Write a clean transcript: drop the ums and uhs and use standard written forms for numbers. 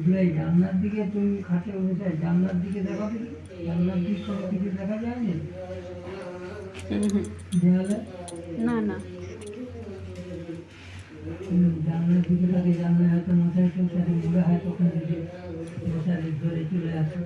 ঘুরাই জানলার দিকে, তুমি খাটে বসে জানলার দিকে দেখো দেখি, জানলার দিক কোনো কিছু দেখা যায়নি দেওয়ালে? না না, জানলার দিকে থাকে, জানলায় হয়তো মশারি টশারি ঘুরে হয়, তখন যদি মশারি ধরে চলে আসে।